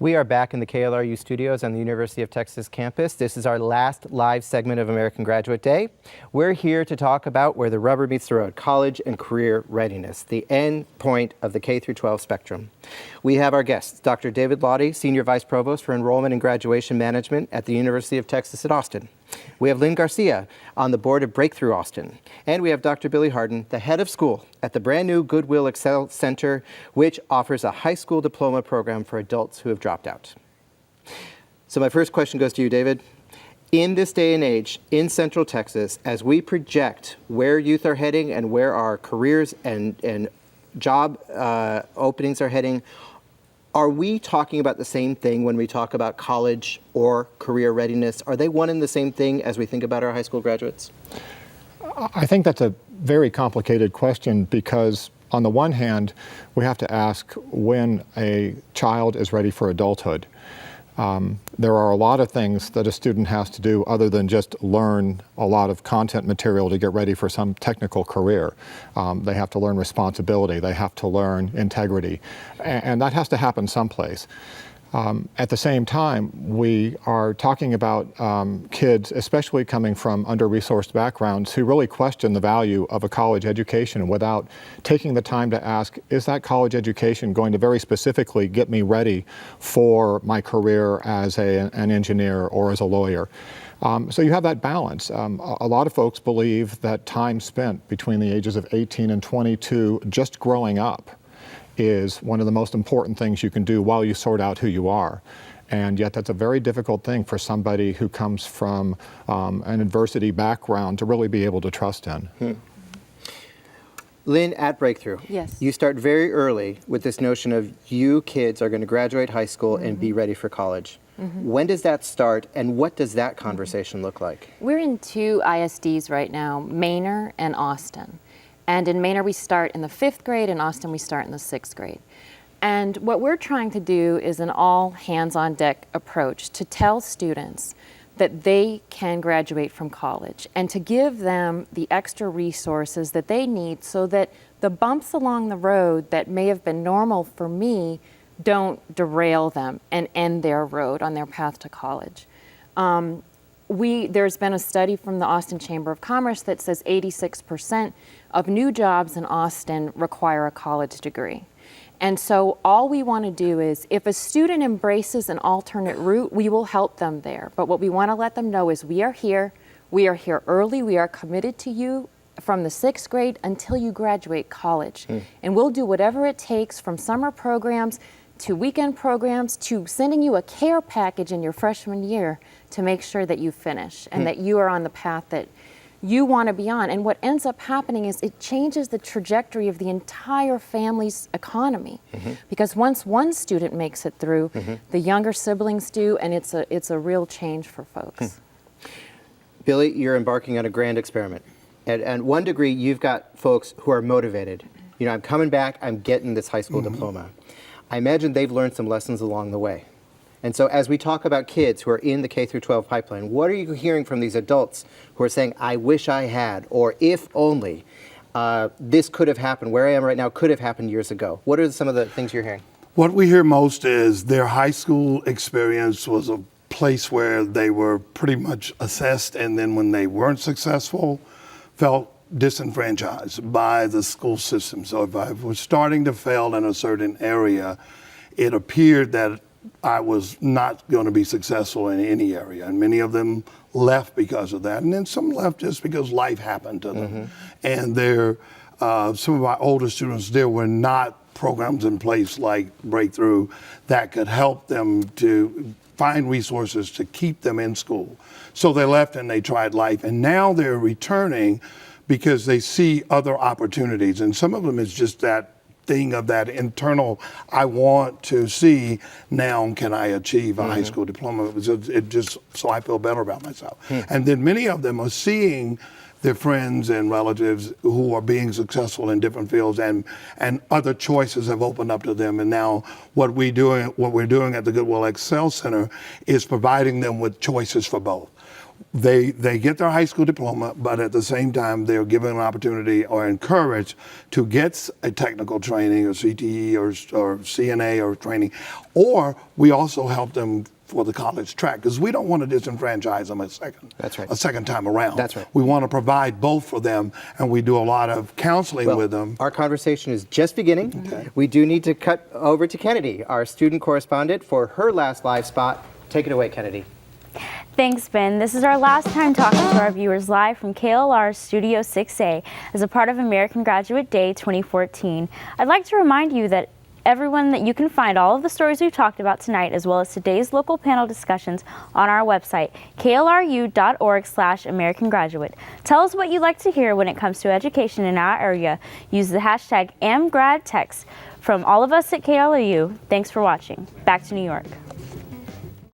We are back in the KLRU studios on the University of Texas campus. This is our last live segment of American Graduate Day. We're here to talk about where the rubber meets the road, college and career readiness, the end point of the K through 12 spectrum. We have our guests, Dr. David Laude, Senior Vice Provost for Enrollment and Graduation Management at the University of Texas at Austin. We have Lynn Garcia on the board of Breakthrough Austin. And we have Dr. Billy Harden, the head of school at the brand new Goodwill Excel Center, which offers a high school diploma program for adults who have dropped out. So my first question goes to you, David. In this day and age, in Central Texas, as we project where youth are heading and where our careers and job openings are heading, are we talking about the same thing when we talk about college or career readiness? Are they one and the same thing as we think about our high school graduates? I think that's a very complicated question because on the one hand, we have to ask when a child is ready for adulthood. There are a lot of things that a student has to do other than just learn a lot of content material to get ready for some technical career. They have to learn responsibility, they have to learn integrity, and that has to happen someplace. At the same time, we are talking about kids, especially coming from under-resourced backgrounds, who really question the value of a college education without taking the time to ask, is that college education going to very specifically get me ready for my career as an engineer or as a lawyer? So you have that balance. A lot of folks believe that time spent between the ages of 18 and 22 just growing up is one of the most important things you can do while you sort out who you are. And yet that's a very difficult thing for somebody who comes from an adversity background to really be able to trust in. Lynn, at Breakthrough, yes, you start very early with this notion of you kids are going to graduate high school and be ready for college. When does that start and what does that conversation look like? We're in two ISDs right now, Manor and Austin. And in Manor, we start in the 5th grade. In Austin, we start in the 6th grade. And what we're trying to do is an all hands-on-deck approach to tell students that they can graduate from college and to give them the extra resources that they need so that the bumps along the road that may have been normal for me don't derail them and end their road on their path to college. There's been a study from the Austin Chamber of Commerce that says 86% of new jobs in Austin require a college degree. And so all we want to do is, if a student embraces an alternate route, we will help them there. But what we want to let them know is we are here early, we are committed to you from the 6th grade until you graduate college. And we'll do whatever it takes, from summer programs to weekend programs to sending you a care package in your freshman year to make sure that you finish and that you are on the path that you want to be on. And what ends up happening is it changes the trajectory of the entire family's economy. Because once one student makes it through, the younger siblings do, and it's a real change for folks. Billy, you're embarking on a grand experiment. At one degree, you've got folks who are motivated. You know, I'm coming back, I'm getting this high school diploma. I imagine they've learned some lessons along the way. And so as we talk about kids who are in the K through 12 pipeline, what are you hearing from these adults who are saying, I wish I had, or if only, this could have happened, where I am right now could have happened years ago? What are some of the things you're hearing? What we hear most is their high school experience was a place where they were pretty much assessed, and then when they weren't successful, felt disenfranchised by the school system. So if I was starting to fail in a certain area, it appeared that I was not going to be successful in any area. And many of them left because of that. And then some left just because life happened to them. And some of our older students, there were not programs in place like Breakthrough that could help them to find resources to keep them in school. So they left and they tried life. And now they're returning because they see other opportunities. And some of them is just that thing of that internal, I want to see, now can I achieve a high school diploma? So I feel better about myself. And then many of them are seeing their friends and relatives who are being successful in different fields, and other choices have opened up to them. And now what we're doing at the Goodwill Excel Center is providing them with choices for both. they get their high school diploma, but at the same time, they're given an opportunity or encouraged to get a technical training or CTE or CNA or training, or we also help them for the college track, because we don't want to disenfranchise them a second time around. That's right. We want to provide both for them, and we do a lot of counseling with them. Our conversation is just beginning. Okay. We do need to cut over to Kennedy, our student correspondent, for her last live spot. Take it away, Kennedy. Thanks, Ben. This is our last time talking to our viewers live from KLR Studio 6A as a part of American Graduate Day 2014. I'd like to remind you that you can find all of the stories we've talked about tonight, as well as today's local panel discussions, on our website, klru.org/American Graduate. Tell us what you'd like to hear when it comes to education in our area. Use the hashtag AmGradText. From all of us at KLRU, thanks for watching. Back to New York.